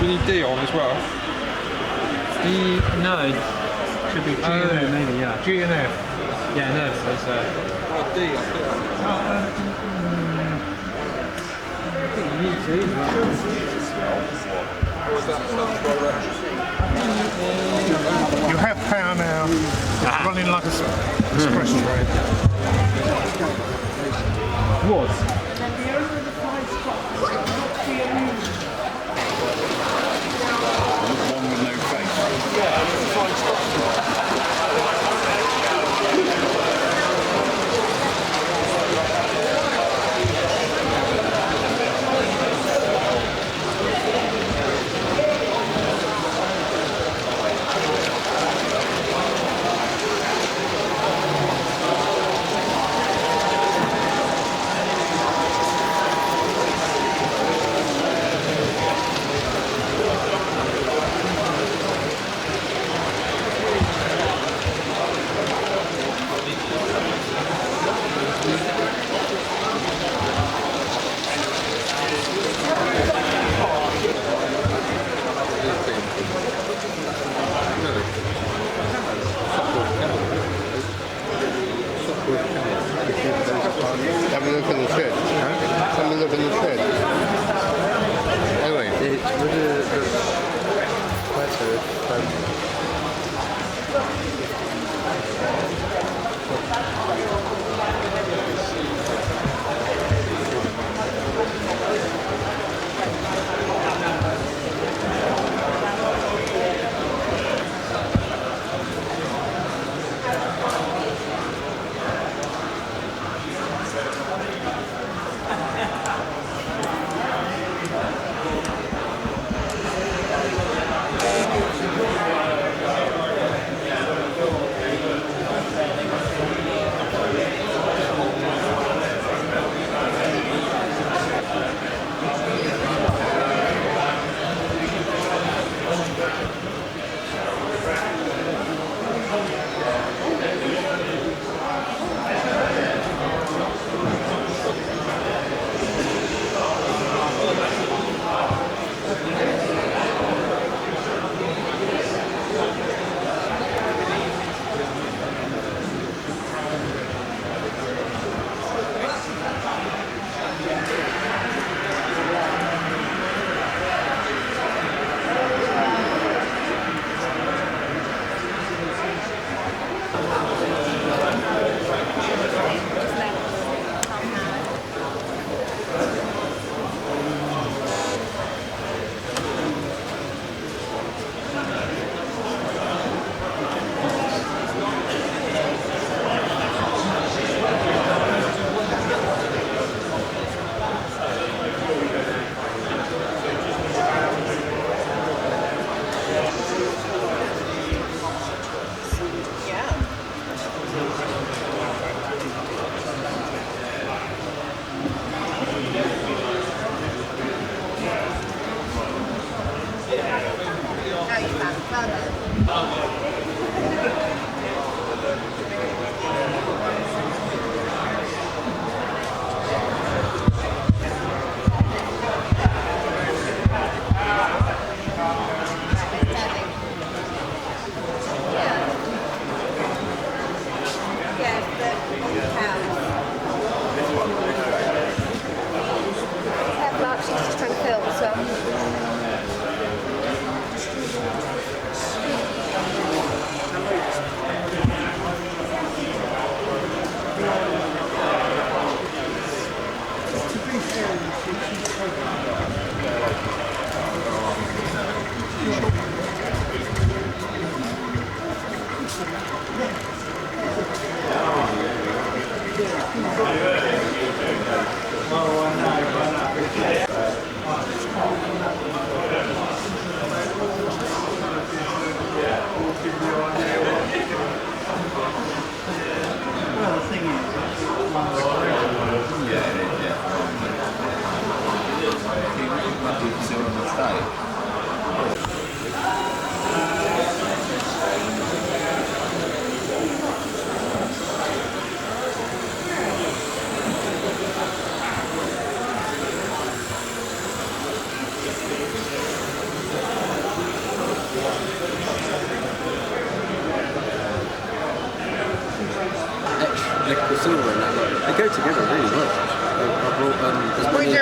We need D on as well. D, no. Should be G and F, maybe, yeah. G and F. Yeah, no, there's D up there. I think you need to, Or is that You have power now. It's running like a express train. What? One with no face. Have a look in the shed. Have a look in the shed. Anyway.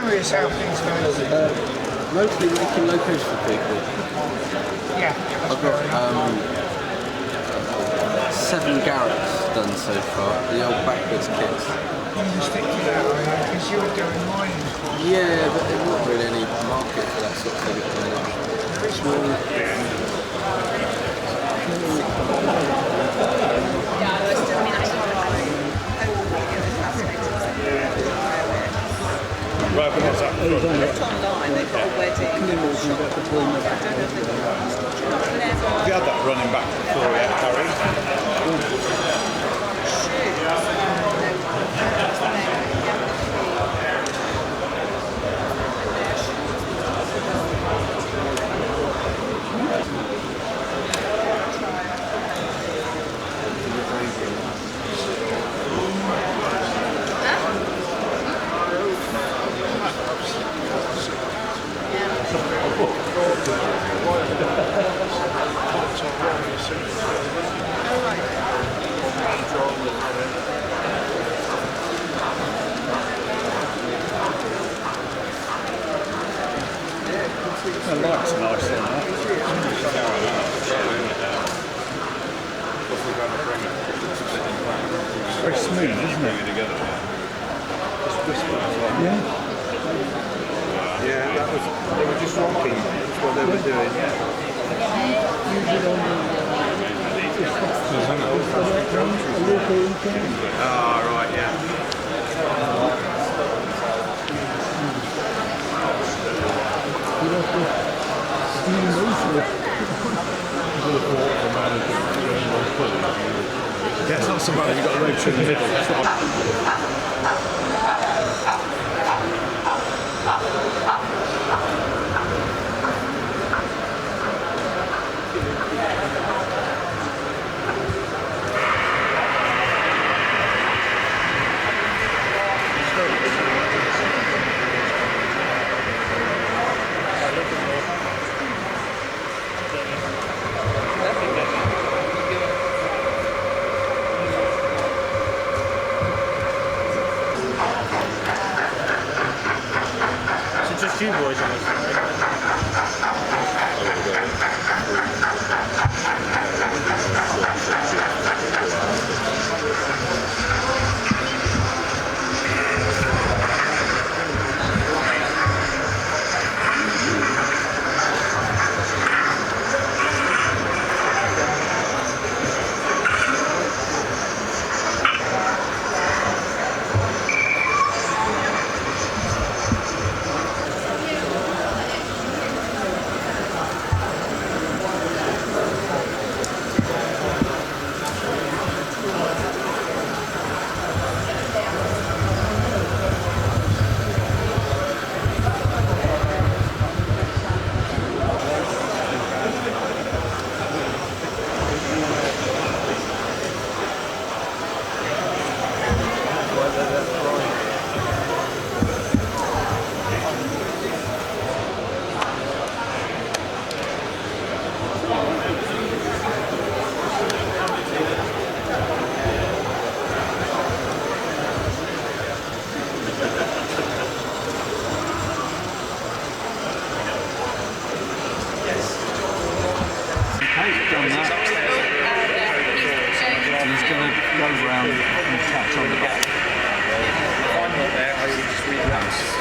curious how things go. Mostly making logos for people. Yeah, I've got 7 Garretts done so far, the old backwards kits. you stick to that, because you were doing mining. Yeah, but there's not really any market for that sort of thing at the minute. Right, but what's that? Looked online, they've got a wedding shop. I don't know if they've got Have you had that running back before yet, Harry? The light's nice on that. It's very smooth, isn't it? Yeah. Yeah, that was, they were just rocking. That's what they were doing. Ah, right, yeah. Yeah, it's not so bad if you've got a road through the middle. It's not Just you boys on this.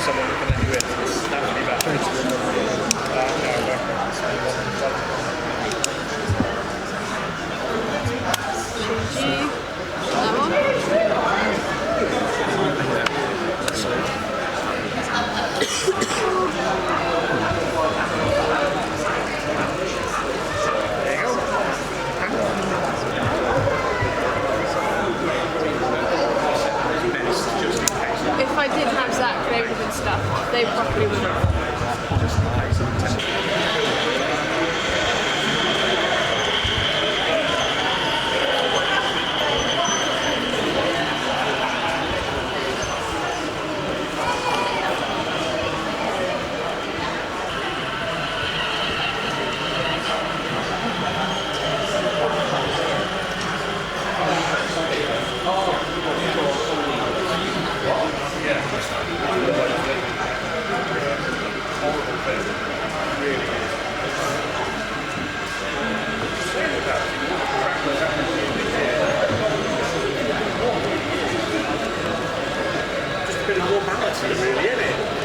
someone looking at you in. That would be better. If I did have Zach, they would have been stuck. They probably would have. really, isn't it?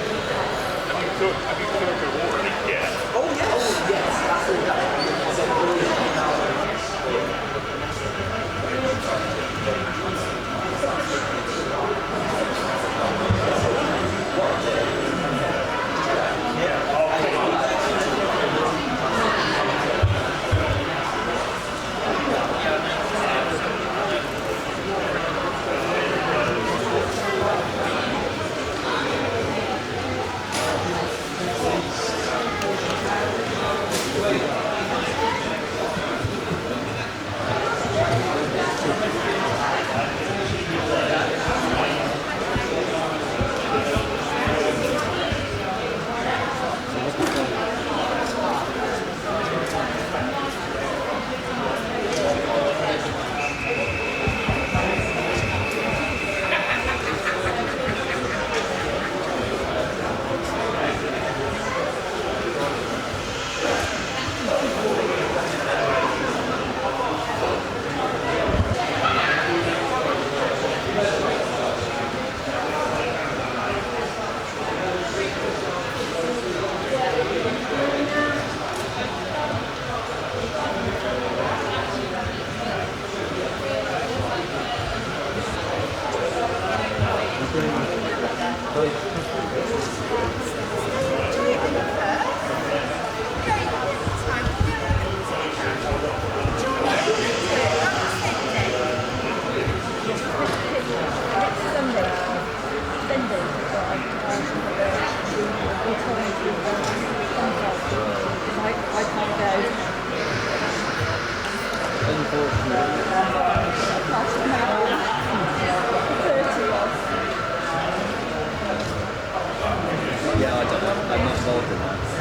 Yeah, I don't know. I'm not involved in that.